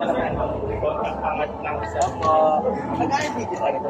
Angat lang sa mo. Magkano dito sa ito?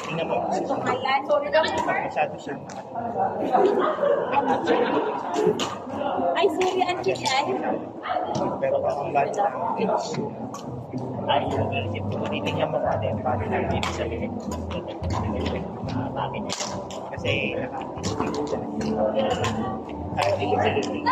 Tingnan mo. Masyado siyang ay, sorry, ang chicken. pero ang budget ay yung isip ko, titignan mo pati ang pati ng ibig sabihin. Bakit? Kasi ibig sabihin.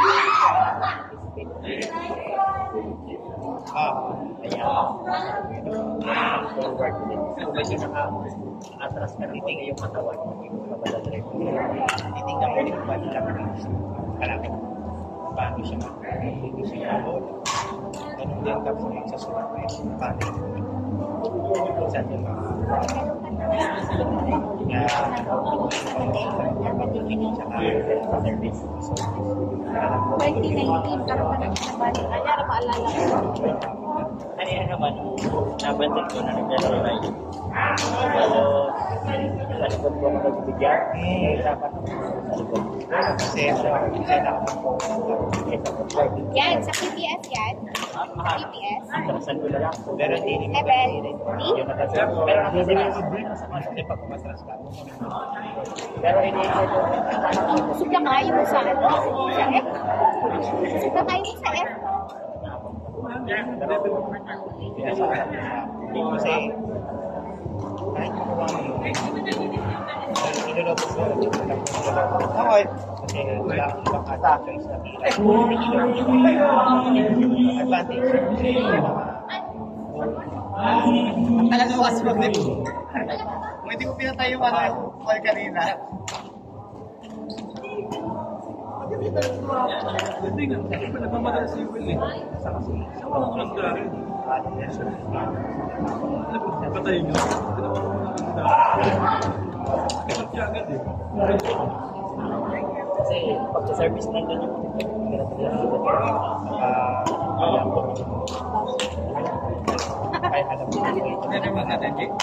Forward din. So, medyo naka-atras ka, titingnan yung katawan mo, yung kabaladre. Titingnan mo yung body language. Kalapit. Paano siya hindi siya nabolo. Ganun din tapos magsasulat na yung paano. Minsan yung mga service. 2019, karoon na naman. Ano, maalala ko. Ano yan naman, nabansin ko na nagdala na yun. Pero, sa likod ko ako nagbibigyan, dapat sa likod. Kasi Yan, sa PPS yan. PPS. Atrasan ko na lang. Pero hindi naman. Yung atrasan ko. Pero hindi pag kumasras ka. Pero hindi ito. Suka kayo mo sa ano? Sa F? Suka kayo mo sa F? Kasi kahit makuha mo yun, inulobos ko okay. Kasi wala akong ibang advantage na tira. Advantage. Ang talaga kasi mag-dip. Kung hindi ko pinatay yung call kanina. Hindi nga, kasi pa nagmamadala si Will eh. Siya walang ulang garin. Napatayin nyo. Ginawa ko ng ulang garin. Kapag siya agad eh. Kasi pag sa service nandun yung kahit alam mo Ano naman natin, Jake?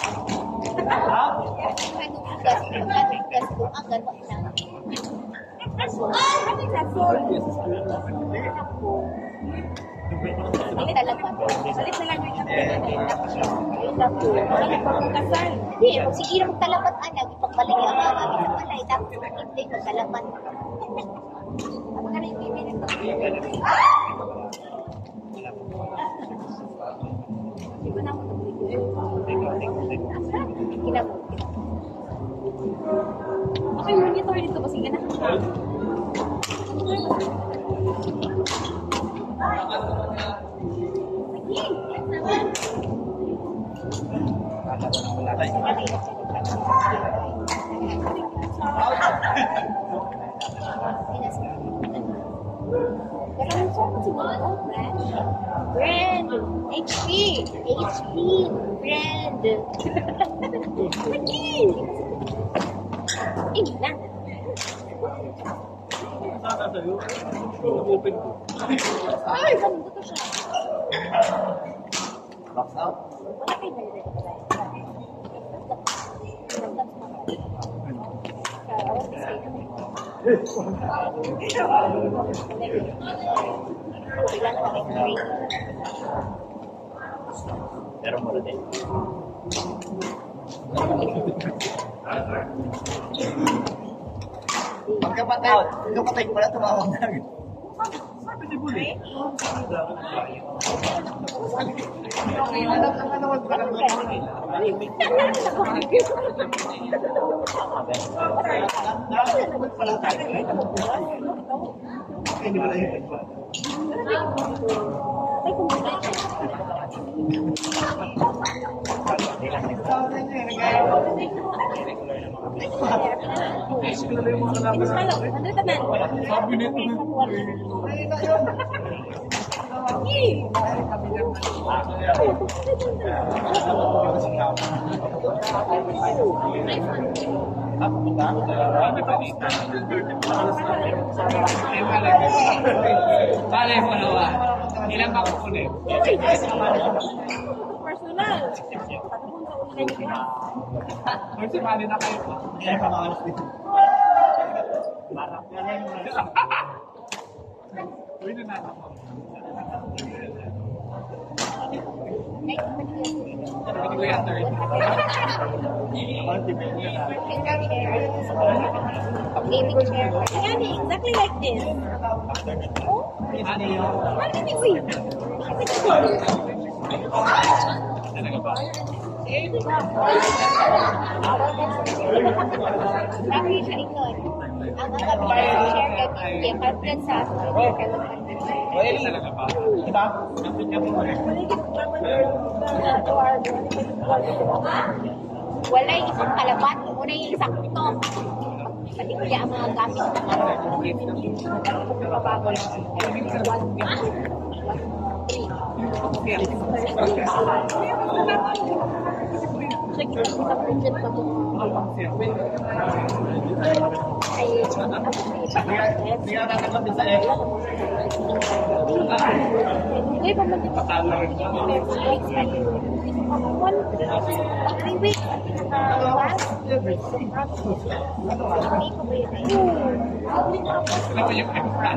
Ini dalapan. Salit na lang yung kasal. Hindi, sige na magtalapat anak. Ipagbalik yung mga sa palay. Tapos hindi magtalapat. Ano ka na yung baby na ito? Hindi ko na mo ito. Okay, monitor dito ba? Sige na. Brand HP brand ini lang Sana sa'yo, nag-open ko. ay ganito to siya Box out? wala kayo na yun pero mura din. Pagkapatay ko pala, tumawag na. Sabi ni Buli. Ano naman pala mo? Hindi mo lang yun. ay kumulay Sila yung mga kalaban. ano naman Sabi nito. Bale, palawa. Ilang ba kukunin? Personal. Kasi bali na kayo po. Pwede na ako. Pwede ko yan, sir. Gaming chair. Ayan, exactly like this. Oh, ano kami, uy? Talaga ba? Lagi siya ikon. Ang kami share kay conference sa Talaga ba? Diba? wala yung isang kalabat. Muna yung isang ito. Pati kaya ang mga gamit na pabago lang. Check it out sa budget na mo. Ay, Hindi nga natin din sa F. hindi pa man dito. Pag-rewait, last, hindi ko ba yun? Alam mo yung ano pa.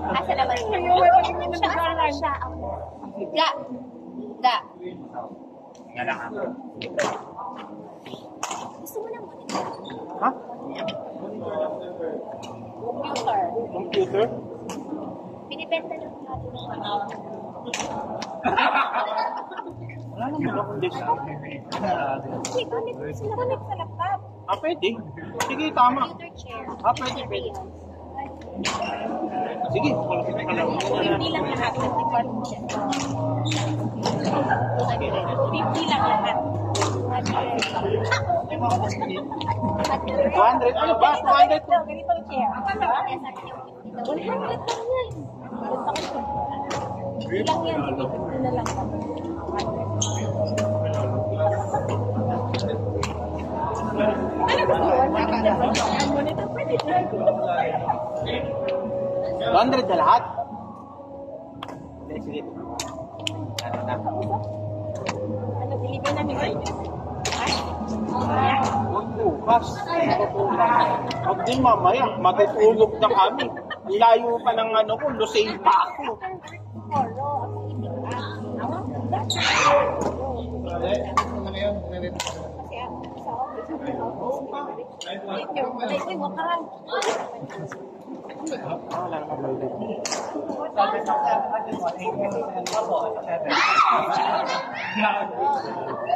Asa naman siya. Ga. Ga. Nga lang ako. Gusto mo na monitor? Ha? Computer. Computer? Binibenta lang natin ng ano. Wala naman akong desktop. Hindi, connect mo sila. Connect sa laptop. Pwede. Sige, tama. Computer chair. Pwede, pwede. Sige. 50 lang lahat. 50 lang lahat. 200, ano ba? 200 po. Ganito ang chair. 100 lang yan. Ilang yan, hindi na lang. Ano gusto mo? 100 pwede. 200 na lahat? Sige. Ano na? Ano, deliver namin kayo? Huwag bukas. Huwag din mamaya. Matutulog na kami. Layo pa ng ano ko. Lusay pa ako. Wala naman balik.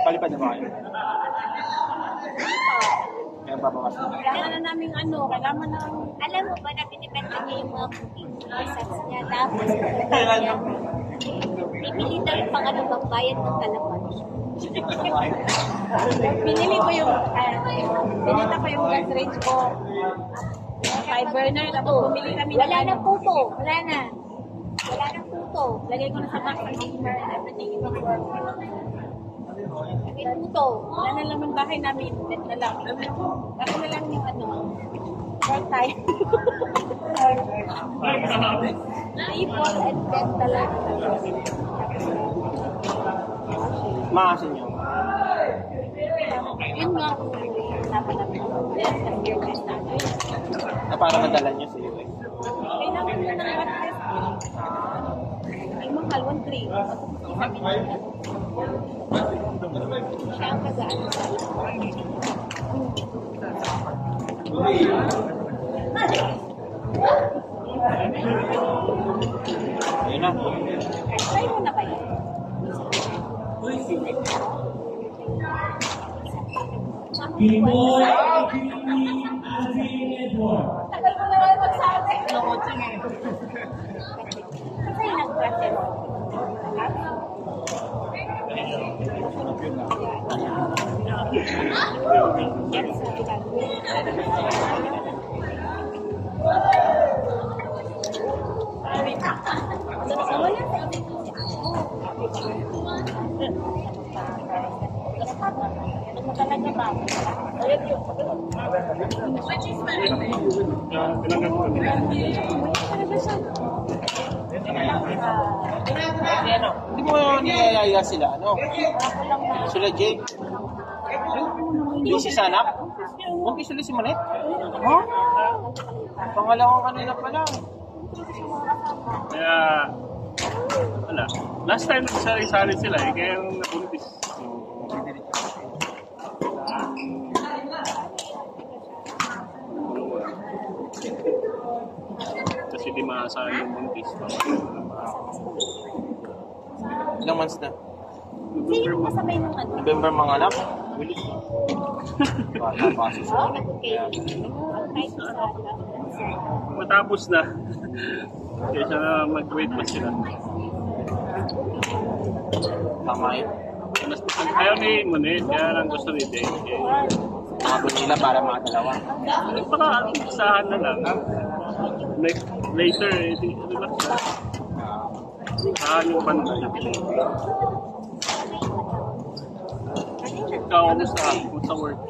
Palipad na ba kayo? Kaya babawas na. Kailangan na namin kailangan na... Alam mo ba na pinipenta niya yung mga cooking sets niya, tapos pipili daw yung pangbayad ng kalapan. Pinili ko yung, pinita ko yung gas range ko. 5 burner, tapos bumili kami. Wala na puto. Wala na puto. Lagay ko na sa box ng steamer and everything in the world. May puto. Wala na lang ang bahay namin. Net na lang. Bakit na lang yung short time. People and bed talaga. Maasin nyo. Yun nga ang naman namin. Na para madala nyo sa US. Kailangan mo ng mattress. Ay, mahal, 1.3. Siya ang magaan. Ayun na. Try mo na kayo. Tagal ko na lang magsabi. Kasi nag-process. Yun lang. Yan sa ilan. Wala sa ibig ko si ano talaga ba? Ayun yun. Talaga siya. Hindi mo niyayaya sila, ano? Sila Jake. Busy sa anak? Okay, sila si Manet? Ha? Pangalawang kanila pa lang. Kaya, wala. Last time nagsari-sari sila eh, kaya yung nabuntis. Kasi di maasahan yung buntis. Ilang months na? Sino kasabay ng ano? November mga anak? Bilis. Bata pa si Oo, nag-okay. Kahit sa Matapos na. Kaya na mag-wait pa sila. Tama yun. Ayaw ni Monet, kaya lang gusto ni Dave. Nakabot nila para mga dalawa. Baka isahan na lang. Later, relax na. Saan yung banda? Ikaw, kumusta? Kumusta work?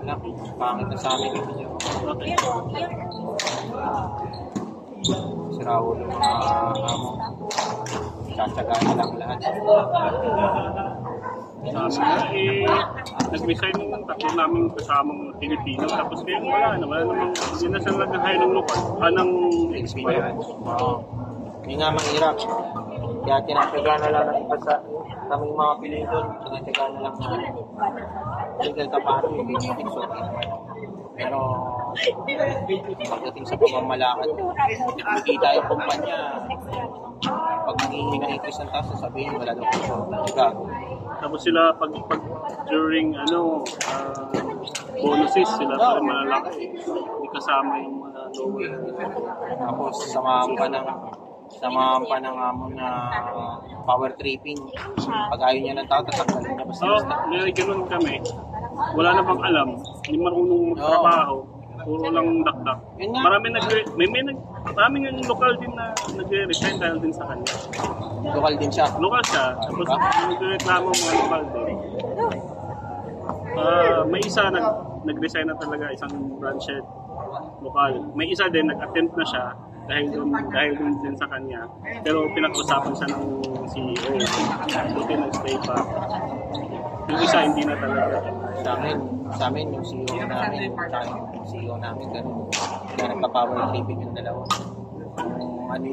Wala. Pangit na sa amin. Okay. Si Raul yung mga amo. Tsatsagaan na lang lahat. Sabi na nag-resign ng tatlo namin kasamang Pilipino. Tapos kaya wala namang, hindi na sila nag-hire ng local. Ng expire. Oo. Yun nga mahirap. Kaya tinatsagaan na lang ng iba sa kaming mga Pinoy doon. Tinatsagaan na lang na legal ka paano yung benefit so. Pero pagdating sa pamamalakad, nakikita yung kumpanya. Pag nangihingi ng increase ng taas, sasabihin wala daw po. Gago. Tapos sila pag during bonuses sila pa malalaki. Hindi kasama yung mga lower. Tapos samahan pa ng amon na power tripping. Pag ayaw niya ng tao, tatanggalin niya basta basta. May ganun kami. Wala na bang alam. Hindi marunong magtrabaho. Puro lang dakdak. Yun nga. Maraming yung lokal din na nagre-resign dahil din sa kanya. Lokal din siya. Lokal siya. Tapos nagre-reklamo mga lokal din. May isa nag-resign na talaga, isang branch head lokal. May isa din nag-attempt na siya dahil dun din sa kanya. Pero pinag-usapan siya ng CEO. Buti nag-stay pa. Yung isa hindi na talaga. Sa amin yung CEO namin, yung CEO namin, ganun. Kaya nagpa-power tripping yung dalawa. Kung ano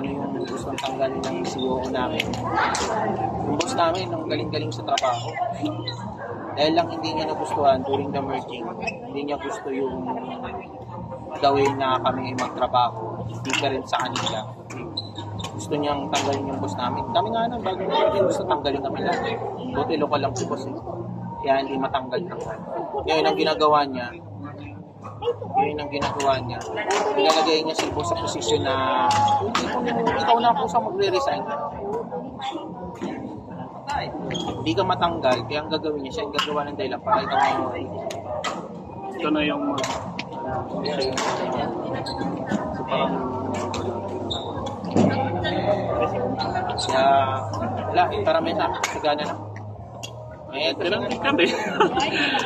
yung gustong tanggalin ng CEO namin. Yung boss namin, ang galing-galing sa trabaho. Dahil lang hindi niya nagustuhan during the merging, hindi niya gusto yung gawin na kami magtrabaho, different sa kanila. Gusto niyang tanggalin yung boss namin. Kami nga na, bago namin gusto tanggalin kami lang. Buti lokal lang si boss eh. Kaya hindi matanggal. Ngayon ang ginagawa niya, nilalagay niya si boss sa posisyon na ikaw na po sa magre-resign. Hindi ka matanggal, kaya ang gagawin niya, siya ang gagawa ng dahilan para ikaw na Ito na yung so parang kaya wala, parami na, sagana na. ganun kami.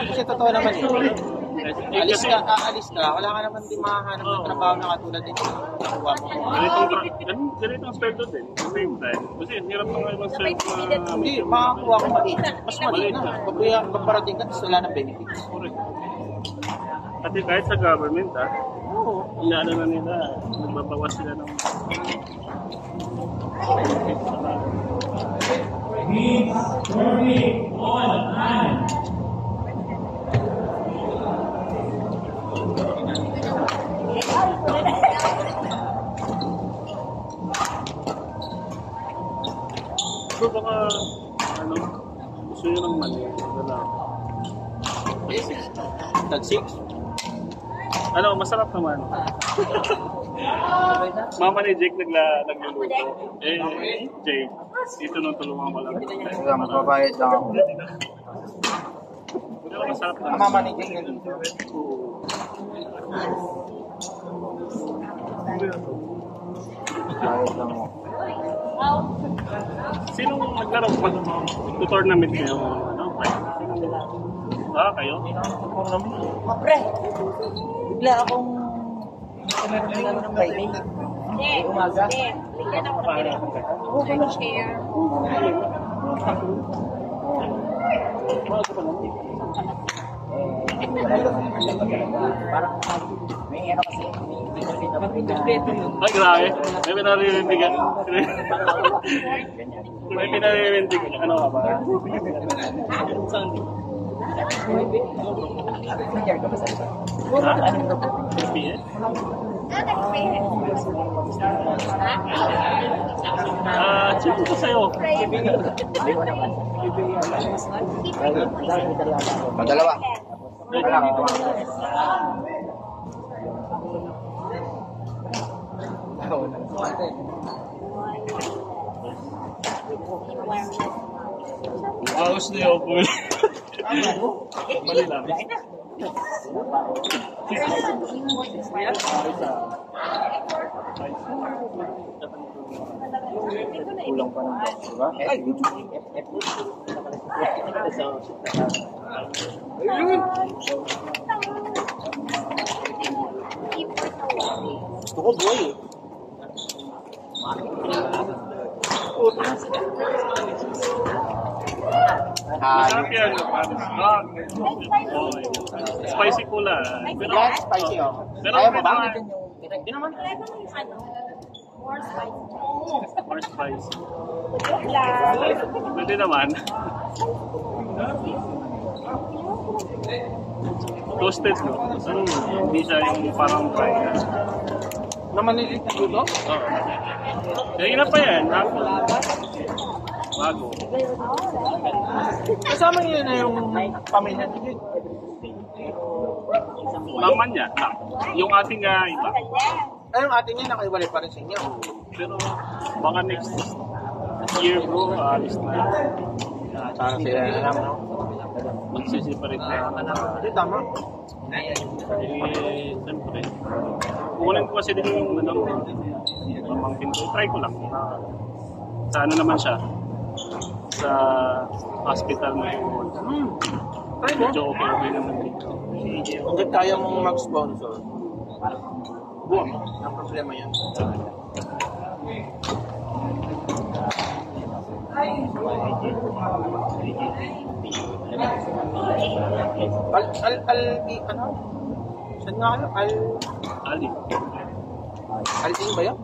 Kasi totoo naman eh. Aalis ka, wala ka naman din makahanap ng trabaho na katulad din nakuha mo. Ganito ang sweldo din. At the same time. Kasi hirap na nga yung sweldo na Hindi, makakuha ko maliit. Mas maliit na. Paparating ka, tapos wala ng benefits. correct. At kahit sa government, inaano na nila, nagbabawas sila ng benefits sa mga. So baka, gusto nyo ng mali, Tag 6? Masarap naman. Mama ni Jake nagluluto. Jake. Dito nung tulungan ko lang. Kaya magbabayad lang ako. Pero masarap na. Mamanigay na dito. Bayad lang ako. Sinong naglaro pag tournament kayo? Ano? Kayo? Pre! Bigla akong meron ng Friday. Hindi. Umaga? Hindi. Bigyan ako ng direct. I share. Parang may ano kasi, Ay, grabe. May pinaririnig ka. May pinaririnig ka. Ano ka ba? nangyari ka ba sa isa? FPS? Check ko sa'yo. Hindi ko naman. Dalawa. Ayos na yun po. Mali lang. Kulang pa ng box, diba? Gusto ko buhay eh. Masarap yan. Spicy pula. Pero, Yeah, spicy oh. Pero, Ayaw mo ba? Hindi naman. More spicy. More spicy. Lang. Pwede naman. Toasted, no? Hindi siya yung parang fry. Namaniliit na dito? Oo. Kaya na pa yan. Bago. Kasama niyo na yung pamilya niyo. Mama niya. Yung ating iba. Ay, yung atin niya nakaiwalay pa rin sa inyo. Pero baka next year bro, alis na. Parang sila na lang, no? Magsisiparate na. Hindi, tama. Siyempre. Kukunin ko kasi din yung pamangkin ko. Try ko lang. Sa ano naman siya? Sa hospital mo yung Try mo. medyo okay naman dito. Kung kaya mong mag-sponsor, buwan. Ang problema yan. Ano? Saan nga kayo? Ali. Alin ba yun?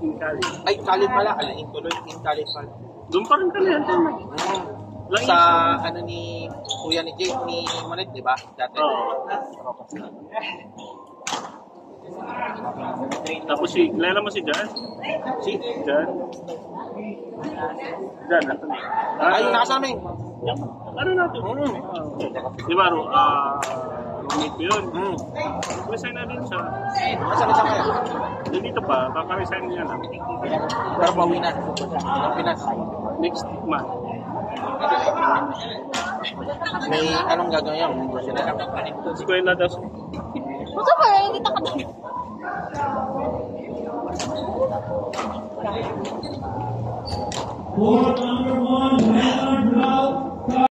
In Cali. Ay, Khalid pala. Alin tuloy. In Khalid pala. Doon pa rin kami yan. Lang Sa ano ni kuya ni Jake, ni Manit, di ba? Dati. Oo. Tapos kilala mo si Jan? Si? Jan? Jan, natin. Ay, nakasama yun. Ano natin? Di ba, roommate ko yun. Resign na din siya. Nasaan na siya ngayon? Dito pa, kaka-resign niya lang. Pero bawi na. Ang Pinas. Next month. May anong gagawin yan? Negosyo na lang. Eskwela daw. Buto ba? Hindi ka Buwan